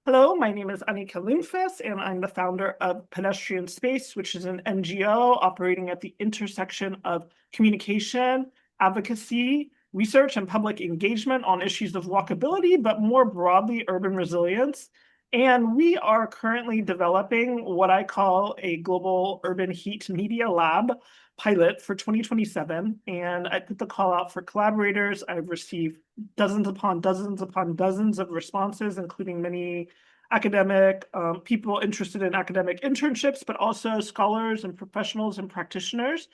Hello, my name is Anika Limfes, and I'm the founder of Pedestrian Space, which is an NGO operating at the intersection of communication, advocacy, research, and public engagement on issues of walkability, but more broadly, urban resilience. And we are currently developing what I call a global urban heat media lab pilot for 2027. And I put the call out for collaborators. I've received dozens upon dozens upon dozens of responses, including many academic people interested in academic internships, but also scholars and professionals and practitioners.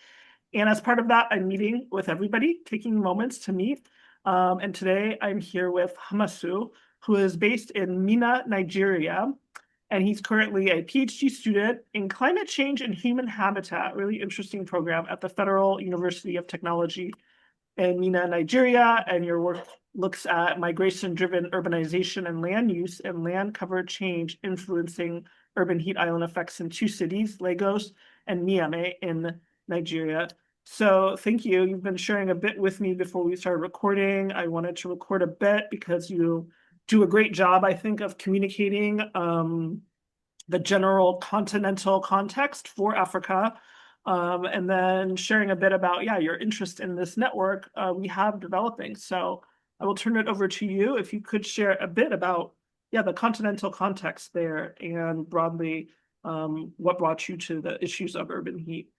And as part of that, I'm meeting with everybody, taking moments to meet. And today I'm here with Hamissou, who is based in Minna, Nigeria. And he's currently a PhD student in climate change and human habitat, really interesting program at the Federal University of Technology in Minna, Nigeria. And your work looks at migration-driven urbanization and land use and land cover change influencing urban heat island effects in two cities, Lagos and Niamey in Nigeria. So thank you. You've been sharing a bit with me before we started recording. I wanted to record a bit because you do a great job, I think, of communicating the general continental context for Africa. And then sharing a bit about, your interest in this network we have developing. So I will turn it over to you if you could share a bit about, the continental context there and broadly what brought you to the issues of urban heat.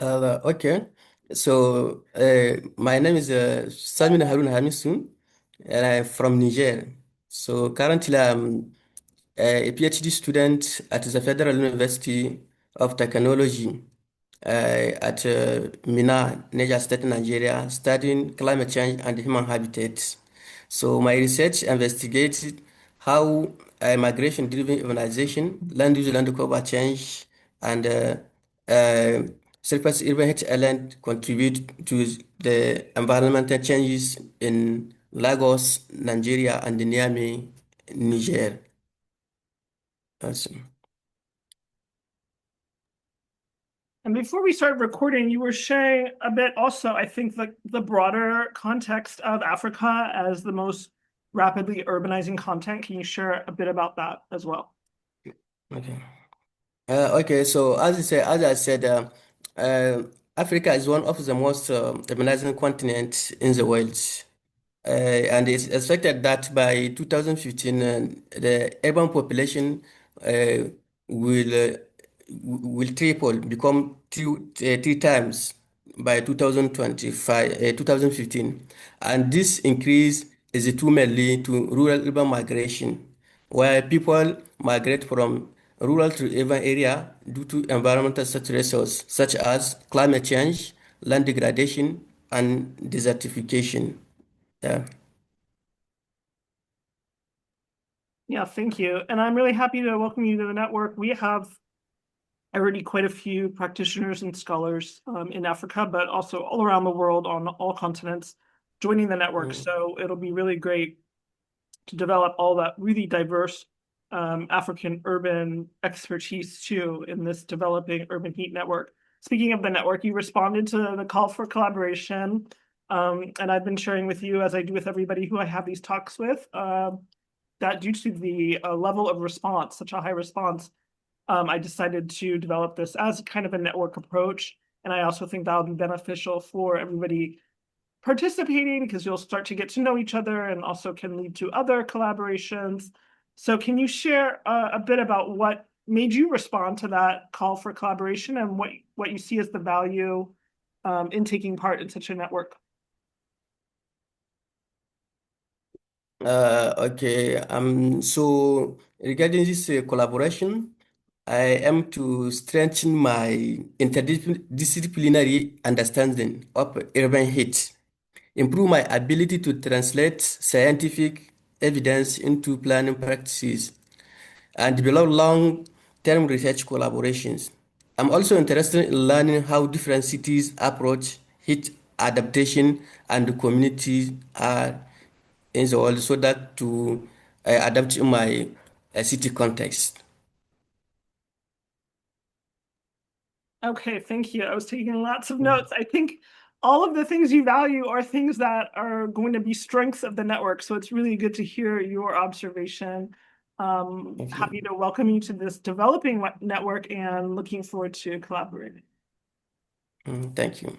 Okay, so my name is Saminou Hamissou, and I'm from Niger. So currently, I'm a PhD student at the Federal University of Technology at Minna, Niger State, Nigeria, studying climate change and human habitats. So my research investigated how migration-driven urbanization, land use, land cover change, and uh, surface urban heat island contribute to the environmental changes in Lagos, Nigeria, and Niamey, Niger. Awesome. And before we started recording, you were sharing a bit also, I think, the broader context of Africa as the most rapidly urbanizing continent. Can you share a bit about that as well? Okay. Okay, so as I said, uh, Africa is one of the most urbanizing continents in the world. And it's expected that by 2015, the urban population uh, will will triple, become three times by 2025, 2015. And this increase is due mainly to rural-urban migration, where people migrate from rural to urban area due to environmental stressors such as climate change, land degradation, and desertification. Yeah. Yeah, thank you. And I'm really happy to welcome you to the network. We have already quite a few practitioners and scholars in Africa, but also all around the world on all continents joining the network. Mm. So it'll be really great to develop all that really diverse African urban expertise too in this developing urban heat network. Speaking of the network, you responded to the call for collaboration. And I've been sharing with you, as I do with everybody who I have these talks with, that due to the level of response, such a high response, I decided to develop this as kind of a network approach. And I also think that'll be beneficial for everybody participating because you'll start to get to know each other and also can lead to other collaborations. So can you share a bit about what made you respond to that call for collaboration and what you see as the value in taking part in such a network? Okay. So regarding this collaboration, I am to strengthen my interdisciplinary understanding of urban heat, improve my ability to translate scientific evidence into planning practices, and develop long-term research collaborations. I'm also interested in learning how different cities approach heat adaptation and the communities are in the world so that to adapt in my city context. Okay, thank you. I was taking lots of Mm. notes. I think all of the things you value are things that are going to be strengths of the network. So it's really good to hear your observation. Thank Happy you. to welcome you to this developing network and looking forward to collaborating. Thank you.